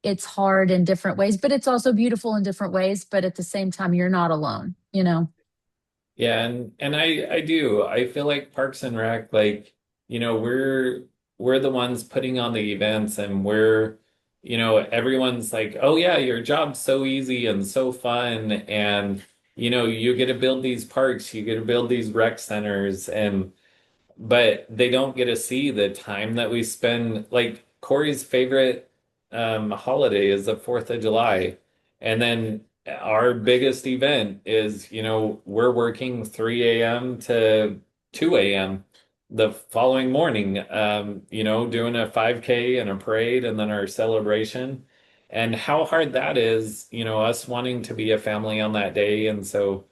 it's hard in different ways, but it's also beautiful in different ways. But at the same time, you're not alone. Yeah, and I do. I feel like Parks and Rec, like, we're the ones putting on the events and everyone's like, "Oh yeah, your job's so easy and so fun and you get to build these parks, you get to build these rec centers and but they don't get to see the time that we spend. Like Corey's favorite holiday is the 4th of July. And then our biggest event is, we're working 3 a.m. to 2 a.m. the following morning, doing a 5K and a parade and then our celebration. And how hard that is, us wanting to be a family on that day. And so,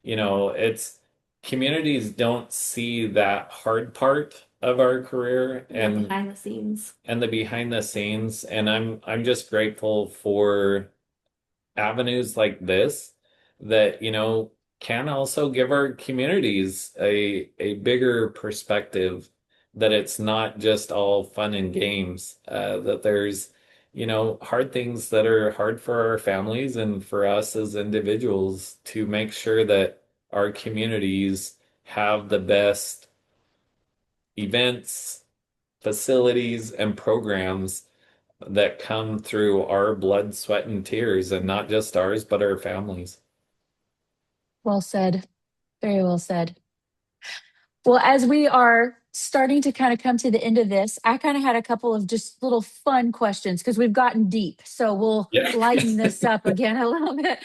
it's communities don't see that hard part of our career Behind the scenes. and the behind the scenes. And I'm just grateful for avenues like this that, can also give our communities a bigger perspective that it's not just all fun and games, that there's, hard things that are hard for our families and for us as individuals to make sure that our communities have the best events, facilities, and programs that come through our blood, sweat, and tears, and not just ours, but our families. Well said. Very well said. Well, as we are starting to kind of come to the end of this, I kind of had a couple of just little fun questions because we've gotten deep. So we'll Yeah. lighten this up again a little bit.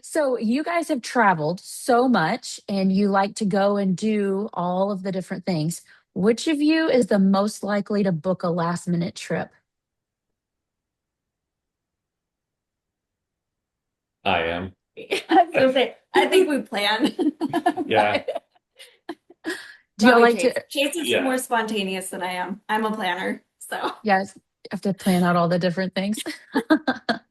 So you guys have traveled so much and you like to go and do all of the different things. Which of you is the most likely to book a last minute trip? I am. I think we plan. Yeah. Do you Probably like Chase. to? Chase is Yeah. more spontaneous than I am. I'm a planner, so. Yes, you have to plan out all the different things.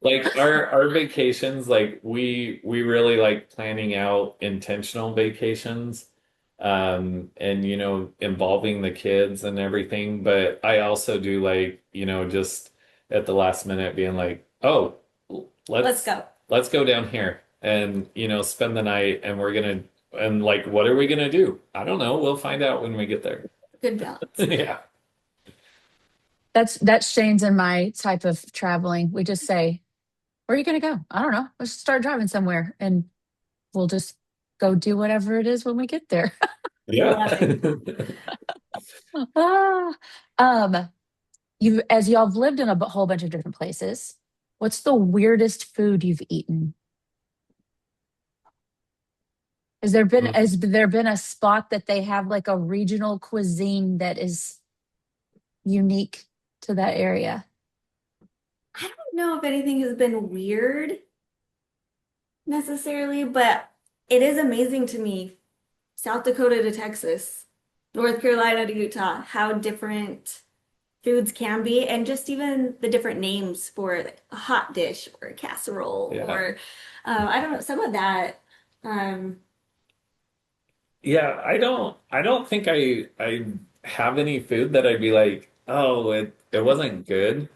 Like our vacations, like we really like planning out intentional vacations, and involving the kids and everything. But I also do like, just at the last minute being like, oh, Let's go. let's go down here and spend the night and we're gonna And like, what are we gonna do? I don't know. We'll find out when we get there. Good balance. Yeah. That's Shane's and my type of traveling. We just say, where are you going to go? I don't know. Let's start driving somewhere and we'll just go do whatever it is when we get there. Yeah. Ah, um, as y'all have lived in a whole bunch of different places, what's the weirdest food you've eaten? Has there been a spot that they have like a regional cuisine that is unique to that area? I don't know if anything has been weird necessarily, but it is amazing to me, South Dakota to Texas, North Carolina to Utah, how different foods can be, and just even the different names for like a hot dish or a casserole Yeah. or I don't know, some of that. Um, Yeah, I don't think I have any food that I'd be like, oh, it wasn't good.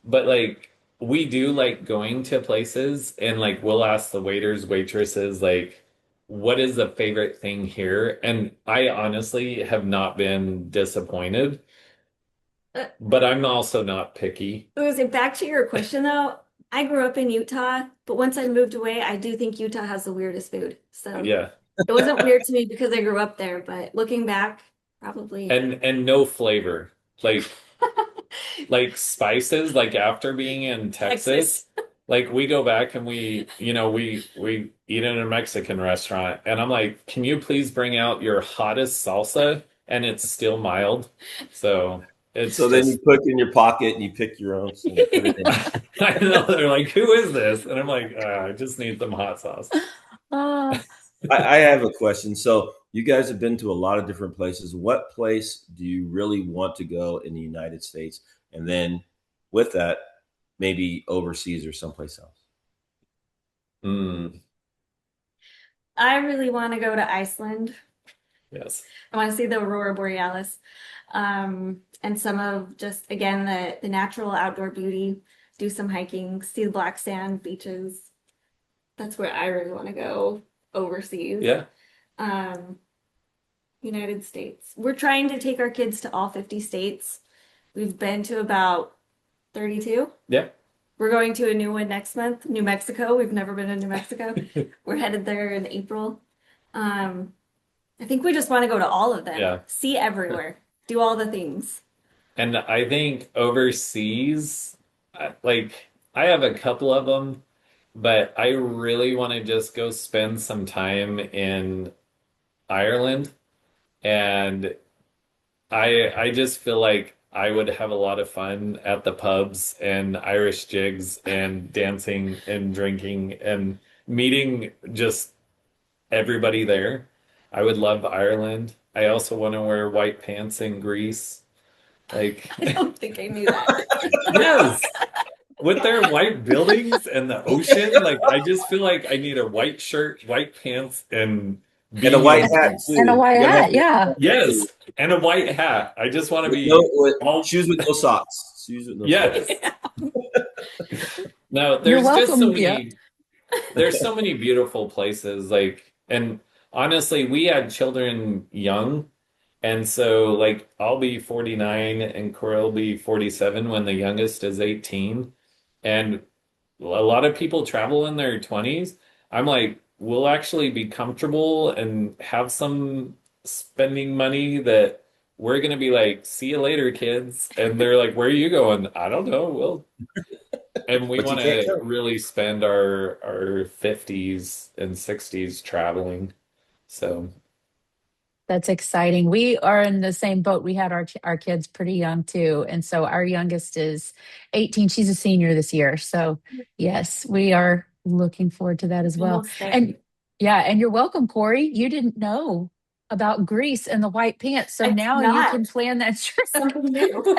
But like we do like going to places and like we'll ask the waiters, waitresses, like, what is the favorite thing here? And I honestly have not been disappointed, uh, but I'm also not picky. back to your question though, I grew up in Utah, but once I moved away, I do think Utah has the weirdest food. So Yeah. it wasn't weird to me because I grew up there, but looking back, probably. And no flavor. Like spices, like after being in Texas, like we go back and we eat in a Mexican restaurant and I'm like, can you please bring out your hottest salsa? And it's still mild. So it's So then just you put it in your pocket and you pick your own. And put it in. I know they're like, who is this? And I'm like, I just need some hot sauce. Ah, I have a question. So you guys have been to a lot of different places. What place do you really want to go in the United States? And then with that, maybe overseas or someplace else. I really want to go to Iceland. Yes. I want to see the Aurora Borealis. And some of just again the natural outdoor beauty, do some hiking, see the black sand beaches. That's where I really want to go overseas. Yeah. United States. We're trying to take our kids to all 50 states. We've been to about 32. Yeah. We're going to a new one next month, New Mexico. We've never been to New Mexico. We're headed there in April. I think we just want to go to all of them. Yeah. See everywhere. Do all the things. And I think overseas, like I have a couple of them, but I really want to just go spend some time in Ireland. And I just feel like I would have a lot of fun at the pubs and Irish jigs and dancing and drinking and meeting just everybody there. I would love Ireland. I also want to wear white pants in Greece. Like, I don't think I knew that. yes, with their white buildings and the ocean, like I just feel like I need a white shirt, white pants, and And a white hat too. and a white You gotta have hat, yeah. Yes, and a white hat. I just want to be all shoes with no socks. Shoes with no yes. No, You're there's just so welcome. Yeah. many. There's so many beautiful places. Like, and honestly, we had children young, and so like I'll be 49 and Cora will be 47 when the youngest is 18, and a lot of people travel in their 20s. I'm like, we'll actually be comfortable and have some spending money that we're gonna be like, see you later, kids. And they're like, where are you going? I don't know. Well, and we But you want can't to tell. really spend our 50s and 60s traveling. So, That's exciting. We are in the same boat. We had our kids pretty young too. And so our youngest is 18. She's a senior this year. So yes, we are looking forward to that as well. Almost there. And yeah, and you're welcome, Corey. You didn't know about Greece and the white pants. So I did now you not. can plan that trip. Something new.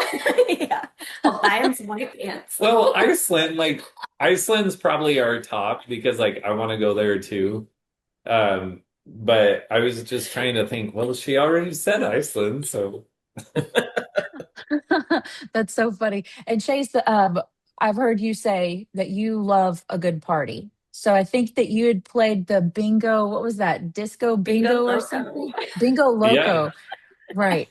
Yeah. I'll buy him some white pants. well, Iceland's probably our top because like I want to go there too. But I was just trying to think, well, she already said Iceland, so That's so funny. And Chase, I've heard you say that you love a good party. So I think that you had played the bingo. What was that? Disco bingo or Loco. something? Bingo Yeah. Loco. Right.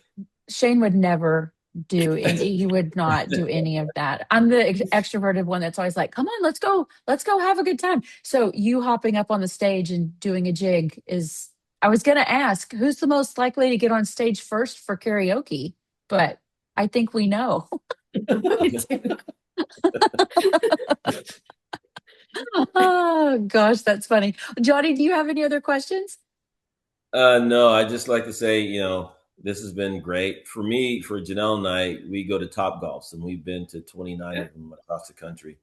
Shane would never do any, he would not do any of that. I'm the extroverted one that's always like, come on, let's go have a good time. So you hopping up on the stage and doing a jig is, I was going to ask, who's the most likely to get on stage first for karaoke? But I think we know. Oh gosh, that's funny. Johnny, do you have any other questions? No, I just like to say, this has been great for me. For Janelle and I, we go to Top Golfs, and we've been to 29 of them across the country,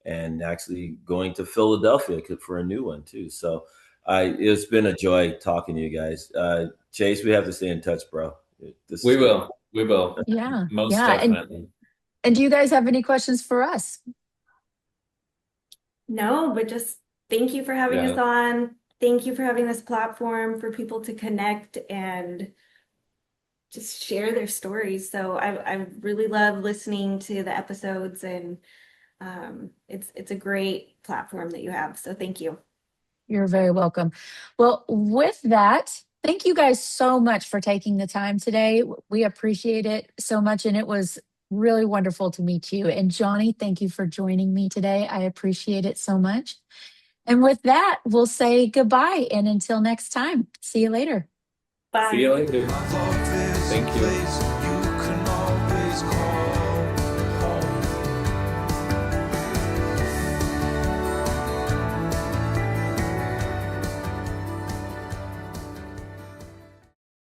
and actually going to Philadelphia for a new one too. So, it's been a joy talking to you guys. Chase, we have to stay in touch, bro. We will. We will. Yeah. Most Yeah. definitely. And do you guys have any questions for us? No, but just thank you for having Yeah. us on. Thank you for having this platform for people to connect and just share their stories. So I really love listening to the episodes, and it's a great platform that you have. So thank you. You're very welcome. Well, with that, thank you guys so much for taking the time today. We appreciate it so much, and it was really wonderful to meet you. And Johnny, thank you for joining me today. I appreciate it so much. And with that, we'll say goodbye, and until next time, see you later. Bye. See you later. My love is a Thank you. place